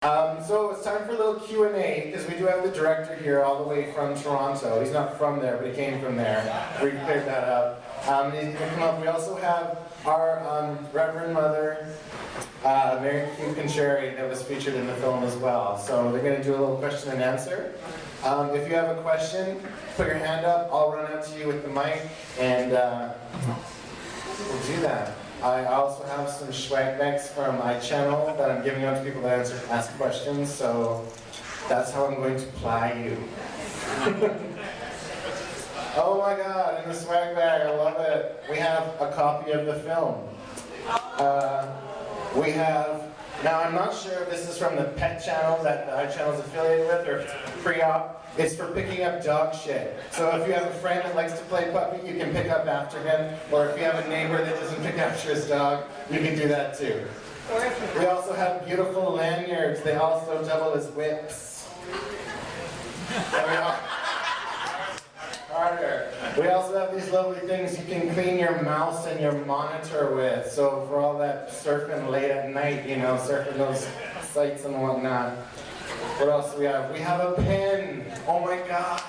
So it's time for a little Q&A, because we do have the director here all the way from Toronto. He's not from there, but he came from there. We cleared that up. He's going to come up. We also have our Reverend Mother, Mary Q. that was featured in the film as well. So they're going to do a little question and answer. If you have a question, put your hand up. I'll run out to you with the mic, and we'll do that. I also have some swag bags from my channel that I'm giving out to people that ask questions, so that's how I'm going to ply you. Oh my god, in the swag bag, I love it. We have a copy of the film. We have, now I'm not sure if this is from the pet channel that our channel is affiliated with, or if it's pre-op. It's for picking up dog shit. So if you have a friend that likes to play puppy, you can pick up after him. Or if you have a neighbor that doesn't pick after his dog, you can do that too. We also have beautiful lanyards. They also double as whips. Harder. We also have these lovely things you can clean your mouse and your monitor with. So for all that surfing late at night, you know, surfing those sites and whatnot. What else do we have? We have a pen. Oh my god.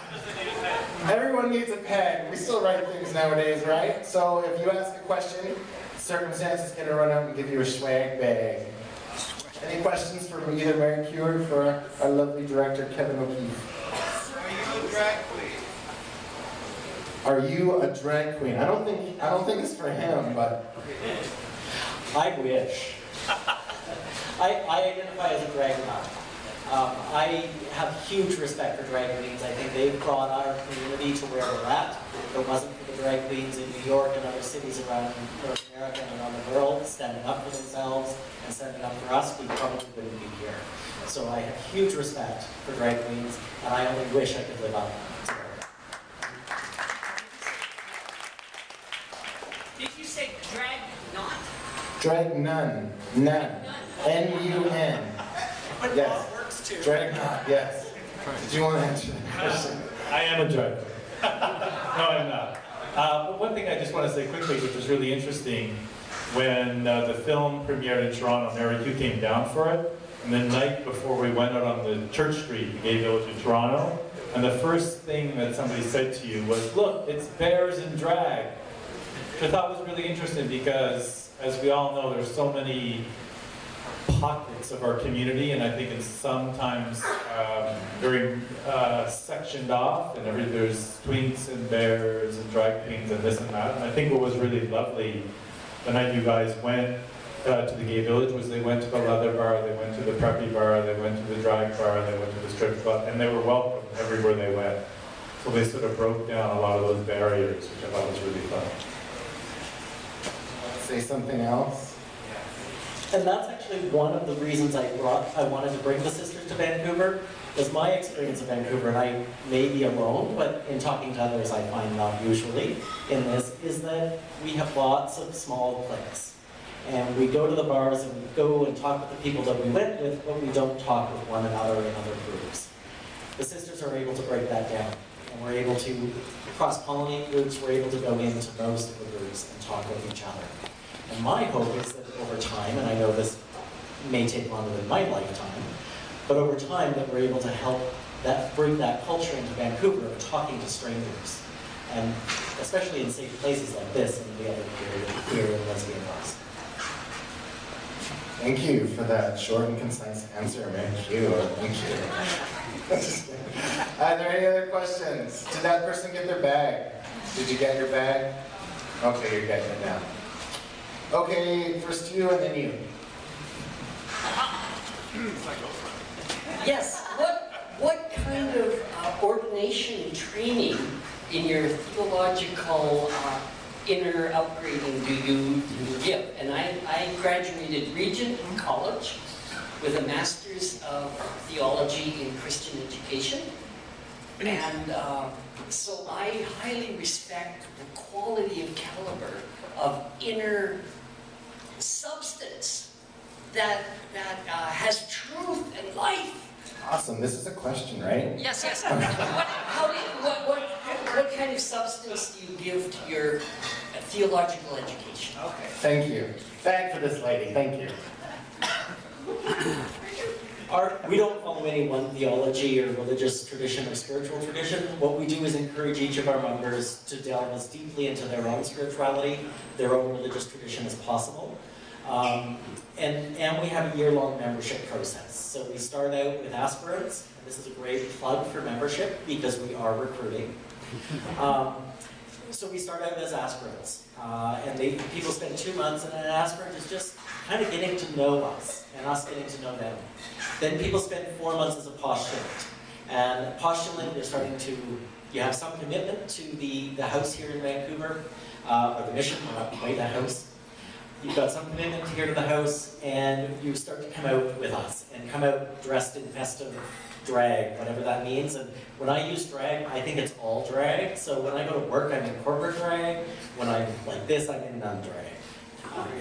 Everyone needs a pen. We still write things nowadays, right? So if you ask a question, Circumstance is going to run out and give you a swag bag. Any questions for either Mary Q or for our lovely director, Kevin O'Keefe? Are you a drag queen? I don't think it's for him, but I wish. I identify as a drag nut. I have huge respect for drag queens. I think they've brought our community to where we're at. If it wasn't for the drag queens in New York and other cities around North America and around the world standing up for themselves and standing up for us, we probably wouldn't be here. So I have huge respect for drag queens, and I only wish I could live up to it. Did you say drag not? drag nun. Nun. N-U-N. But Yes. that works too. Drag not, yes. Did you want to answer the question? I am a drag queen. No, I'm not. But one thing I just want to say quickly, which was really interesting, when the film premiered in Toronto, Mary Q came down for it, and the night before we went out on the Church Street, the gay village in Toronto, and the first thing that somebody said to you was, "Look, it's bears in drag," which I thought was really interesting because, as we all know, there's so many pockets of our community, and I think it's sometimes very sectioned off, and there's twinks and bears and drag queens and this and that. And I think what was really lovely the night you guys went to the gay village was they went to the leather bar, they went to the preppy bar, they went to the drag bar, they went to the strip club, and they were welcome everywhere they went. So they sort of broke down a lot of those barriers, which I thought was really fun. Say something else? And that's actually one of the reasons I wanted to bring the Sisters to Vancouver, was my experience of Vancouver, and I may be alone, but in talking to others I find not usually in this, is that we have lots of small cliques. And we go to the bars and we go and talk with the people that we went with, but we don't talk with one another in other groups. The Sisters are able to break that down, and we're able to cross-pollinate groups, we're able to go into most of the groups and talk with each other. And my hope is that over time, and I know this may take longer than my lifetime, but over time that we're able to help bring that culture into Vancouver of talking to strangers, and especially in safe places like this and the other queer and lesbian bars. Thank you for that short and concise answer, man. Thank you. Are there any other questions? Did that person get their bag? Did you get your bag? Okay, you're getting it now. Okay, first you and then you. Yes. What kind of ordination and training in your theological inner upgrading do you give? And I graduated Regent College with a Master's of Theology in Christian Education. And so I highly respect the quality of caliber of inner substance that has truth and life. Awesome. This is a question, right? Yes, yes. What kind of substance do you give to your theological education? Okay. Thank you. Bag for this lady. Thank you. We don't follow any one theology or religious tradition or spiritual tradition. What we do is encourage each of our members to delve as deeply into their own spirituality, their own religious tradition as possible. And we have a year-long membership process. So we start out with aspirants, and this is a great plug for membership because we are recruiting. So we start out as aspirants, and people spend 2 months, and an aspirant is just kind of getting to know us, and us getting to know them. Then people spend 4 months as a postulant, and postulant, you have some commitment to the house here in Vancouver, or the mission, not quite the house. You've got some commitment here to the house, and you start to come out with us, and come out dressed in festive drag, whatever that means. And when I use drag, I think it's all drag. So when I go to work, I'm in corporate drag. When I'm like this, I'm in nun drag.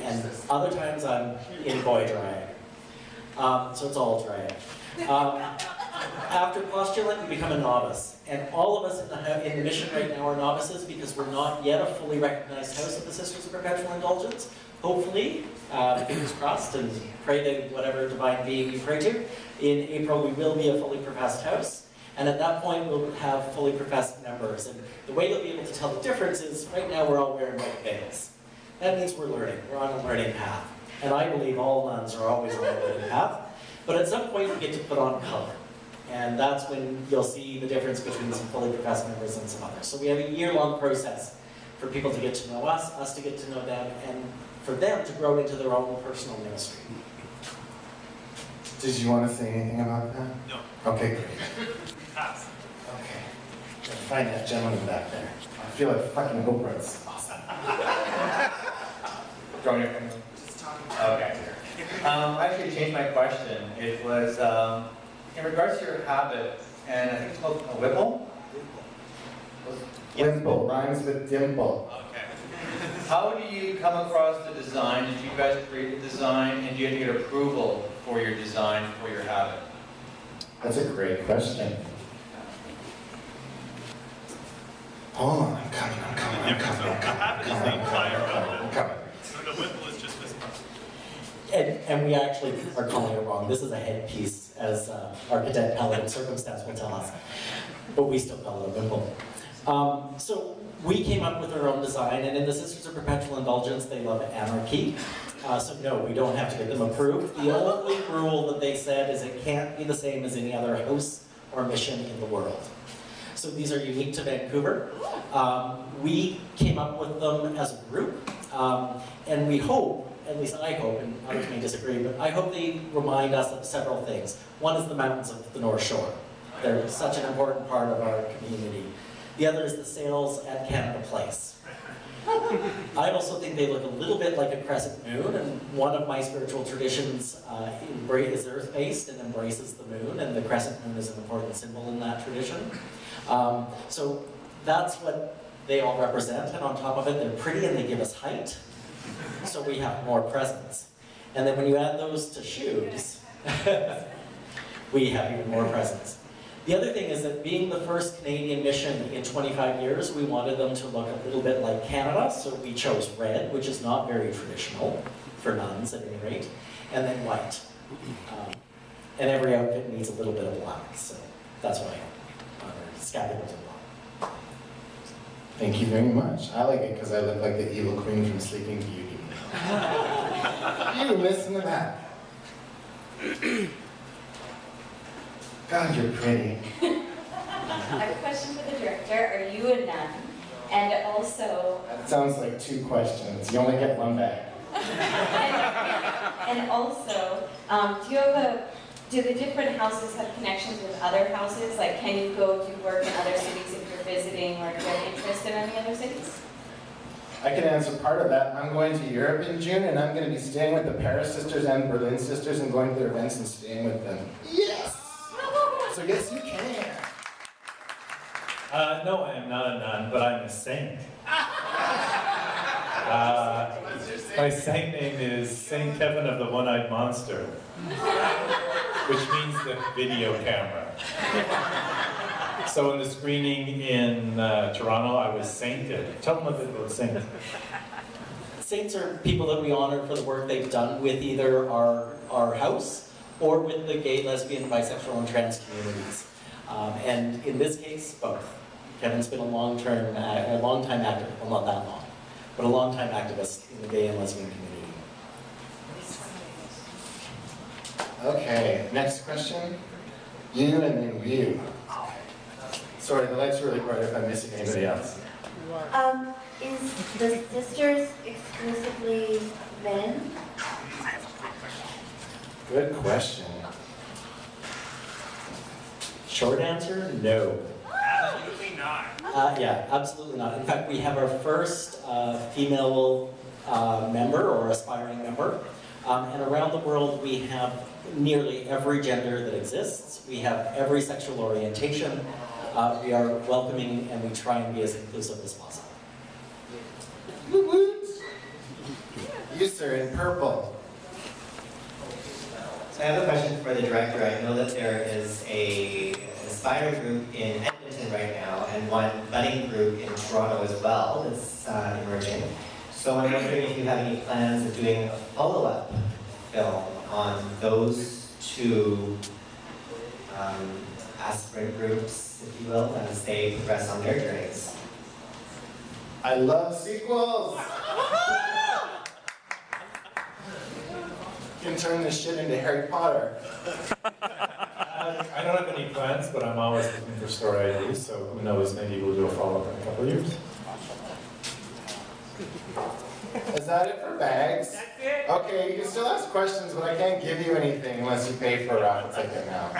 And other times I'm in boy drag. So it's all drag. After postulant, you become a novice. And all of us in the mission right now are novices because we're not yet a fully recognized house of the Sisters of Perpetual Indulgence. Hopefully, fingers crossed, and pray to whatever divine being we pray to. In April, we will be a fully professed house, and at that point, we'll have fully professed members. And the way you'll be able to tell the difference is, right now, we're all wearing white veils. That means we're learning. We're on a learning path. And I believe all nuns are always on a learning path. But at some point, we get to put on color. And that's when you'll see the difference between some fully professed members and some others. So we have a year-long process for people to get to know us to get to know them, and for them to grow into their own personal ministry. Did you want to say anything about that? No. Okay, great. Pass. Okay. Gotta find that gentleman back there. I feel like fucking Oprah. It's awesome. Throwing your finger. Okay. I actually changed my question. It was in regards to your habit, and I think it's called a whipple. Wimple rhymes with dimple. Okay. How do you come across the design? Did you guys create the design, and do you have to get approval for your design for your habit? That's a great question. Hold on, I'm coming. The habit is the entire outfit. So the whipple is just this part. And we actually are calling it wrong. This is a headpiece, as our cadet paladin circumstance will tell us. But we still call it a wimple. So we came up with our own design, and in the Sisters of Perpetual Indulgence, they love anarchy. So no, we don't have to get them approved. The only rule that they said is it can't be the same as any other house or mission in the world. So these are unique to Vancouver. We came up with them as a group, and we hope, at least I hope, and others may disagree, but I hope they remind us of several things. One is the mountains of the North Shore. They're such an important part of our community. The other is the sails at Canada Place. I also think they look a little bit like a crescent moon, and one of my spiritual traditions is earth-based and embraces the moon, and the crescent moon is an important symbol in that tradition. So that's what they all represent, and on top of it, they're pretty and they give us height, so we have more presence. And then when you add those to shoes, we have even more presence. The other thing is that being the first Canadian mission in 25 years, we wanted them to look a little bit like Canada, so we chose red, which is not very traditional, for nuns at any rate, and then white. And every outfit needs a little bit of black, so that's why our scabbards are black. Thank you very much. I like it because I look like the evil queen from Sleeping Beauty. You listen to that. God, you're pretty. I have a question for the director. Are you a nun? And also... That sounds like two questions. You only get one back. and also, do the different houses have connections with other houses? Like, can you go do work in other cities if you're visiting, or do you have interest in any other cities? I can answer part of that. I'm going to Europe in June, and I'm going to be staying with the Paris Sisters and Berlin Sisters and going to their events and staying with them. Yes! So yes, you can. No, I am not a nun, but I'm a saint. My saint name is Saint Kevin of the One-Eyed Monster, which means the video camera. So in the screening in Toronto, I was sainted. Tell them a bit about saints. Saints are people that we honor for the work they've done with either our house or with the gay, lesbian, bisexual, and trans communities. And in this case, both. Kevin's been a long time activist, well not that long, but a long time activist in the gay and lesbian community. Okay, next question. You and then you. Sorry, the light's really bright if I'm missing anybody else. Is the Sisters exclusively men? Good question. Short answer, no. Absolutely not. Yeah, absolutely not. In fact, we have our first female member or aspiring member. And around the world, we have nearly every gender that exists. We have every sexual orientation. We are welcoming and we try and be as inclusive as possible. Woot woot. You, sir, in purple. So I have a question for the director. I know that there is an aspiring group in Edmonton right now and one budding group in Toronto as well that's emerging. So I'm wondering if you have any plans of doing a follow-up film on those two aspirant groups, if you will, as they progress on their journeys. I love sequels! You can turn this shit into Harry Potter. I don't have any plans, but I'm always looking for story ideas, so who knows, maybe we'll do a follow-up in a couple of years. Is that it for bags? That's it. Okay, you can still ask questions, but I can't give you anything unless you pay for a raffle ticket now.